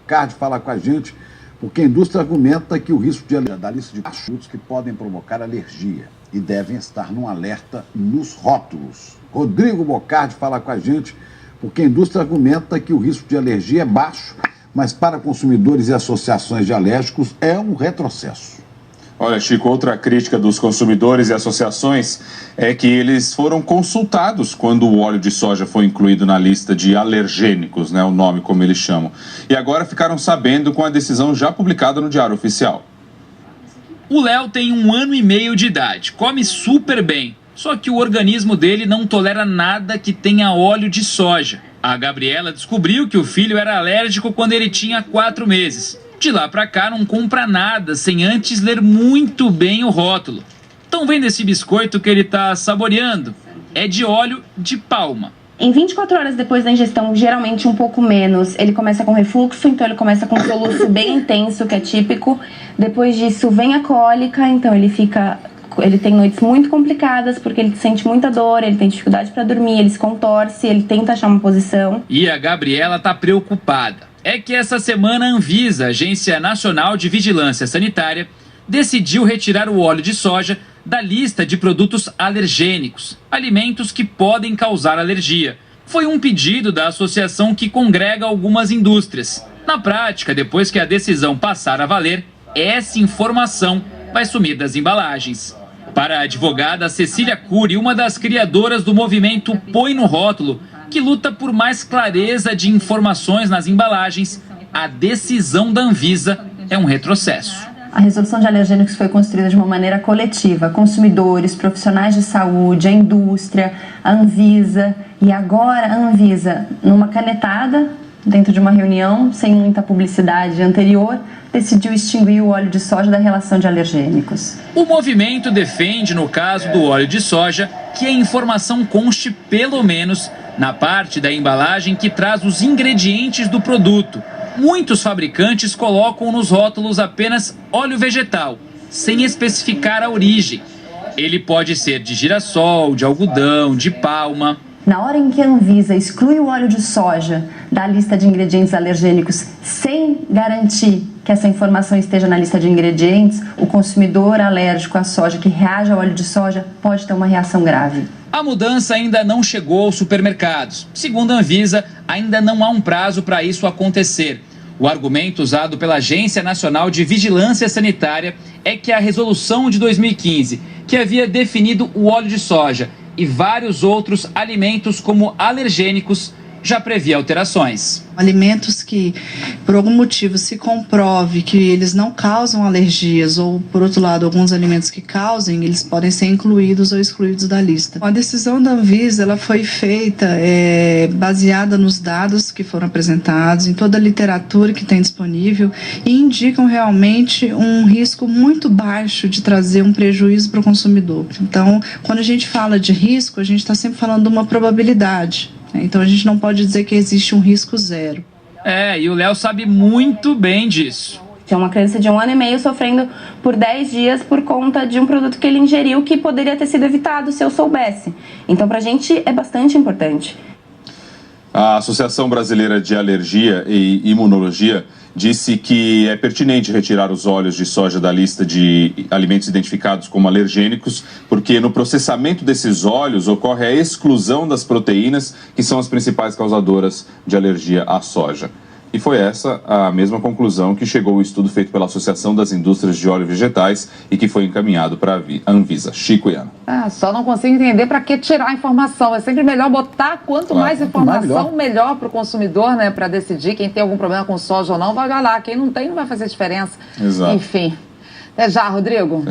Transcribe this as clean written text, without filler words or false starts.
Card fala com a gente, porque a indústria argumenta que o risco da lista de produtos que podem provocar alergia e devem estar num alerta nos rótulos. Rodrigo Bocardi fala com a gente, porque a indústria argumenta que o risco de alergia é baixo, mas para consumidores e associações de alérgicos é um retrocesso. Olha, Chico, outra crítica dos consumidores e associações é que eles foram consultados quando o óleo de soja foi incluído na lista de alergênicos, né, o nome como eles chamam, e agora ficaram sabendo com a decisão já publicada no Diário Oficial. O Léo tem 1 ano e meio de idade, come super bem, só que o organismo dele não tolera nada que tenha óleo de soja. A Gabriela descobriu que o filho era alérgico quando ele tinha 4 meses. De lá pra cá não compra nada sem antes ler muito bem o rótulo. Estão vendo esse biscoito que ele tá saboreando? É de óleo de palma. Em 24 horas depois da ingestão, geralmente um pouco menos, ele começa com refluxo, então ele começa com um soluço bem intenso, que é típico. Depois disso vem a cólica, então ele tem noites muito complicadas, porque ele sente muita dor, ele tem dificuldade para dormir, ele se contorce, ele tenta achar uma posição. E a Gabriela tá preocupada. É que essa semana a Anvisa, Agência Nacional de Vigilância Sanitária, decidiu retirar o óleo de soja da lista de produtos alergênicos, alimentos que podem causar alergia. Foi um pedido da associação que congrega algumas indústrias. Na prática, depois que a decisão passar a valer, essa informação vai sumir das embalagens. Para a advogada Cecília Cury, uma das criadoras do movimento Põe no Rótulo, que luta por mais clareza de informações nas embalagens, a decisão da Anvisa é um retrocesso. A resolução de alergênicos foi construída de uma maneira coletiva. Consumidores, profissionais de saúde, a indústria, a Anvisa. E agora a Anvisa, numa canetada, dentro de uma reunião, sem muita publicidade anterior, decidiu extinguir o óleo de soja da relação de alergênicos. O movimento defende, no caso do óleo de soja, que a informação conste pelo menos na parte da embalagem que traz os ingredientes do produto. Muitos fabricantes colocam nos rótulos apenas óleo vegetal, sem especificar a origem. Ele pode ser de girassol, de algodão, de palma. Na hora em que a Anvisa exclui o óleo de soja da lista de ingredientes alergênicos sem garantir que essa informação esteja na lista de ingredientes, o consumidor alérgico à soja que reage ao óleo de soja pode ter uma reação grave. A mudança ainda não chegou aos supermercados. Segundo a Anvisa, ainda não há um prazo para isso acontecer. O argumento usado pela Agência Nacional de Vigilância Sanitária é que a resolução de 2015, que havia definido o óleo de soja e vários outros alimentos como alergênicos, já previa alterações. Alimentos que, por algum motivo, se comprove que eles não causam alergias ou, por outro lado, alguns alimentos que causem, eles podem ser incluídos ou excluídos da lista. A decisão da Anvisa ela foi feita baseada nos dados que foram apresentados, em toda a literatura que tem disponível e indicam realmente um risco muito baixo de trazer um prejuízo para o consumidor. Então, quando a gente fala de risco, a gente está sempre falando de uma probabilidade. Então a gente não pode dizer que existe um risco zero. E o Léo sabe muito bem disso. Tinha uma criança de 1 ano e meio sofrendo por 10 dias por conta de um produto que ele ingeriu que poderia ter sido evitado se eu soubesse. Então pra gente é bastante importante. A Associação Brasileira de Alergia e Imunologia disse que é pertinente retirar os óleos de soja da lista de alimentos identificados como alergênicos, porque no processamento desses óleos ocorre a exclusão das proteínas, que são as principais causadoras de alergia à soja. E foi essa a mesma conclusão que chegou o estudo feito pela Associação das Indústrias de Óleos Vegetais e que foi encaminhado para a Anvisa. Chico e Ana. Só não consigo entender para que tirar a informação. É sempre melhor botar quanto mais informação, melhor para o consumidor, né? Para decidir quem tem algum problema com soja ou não, vai lá. Quem não tem, não vai fazer diferença. Exato. Enfim. Até já, Rodrigo.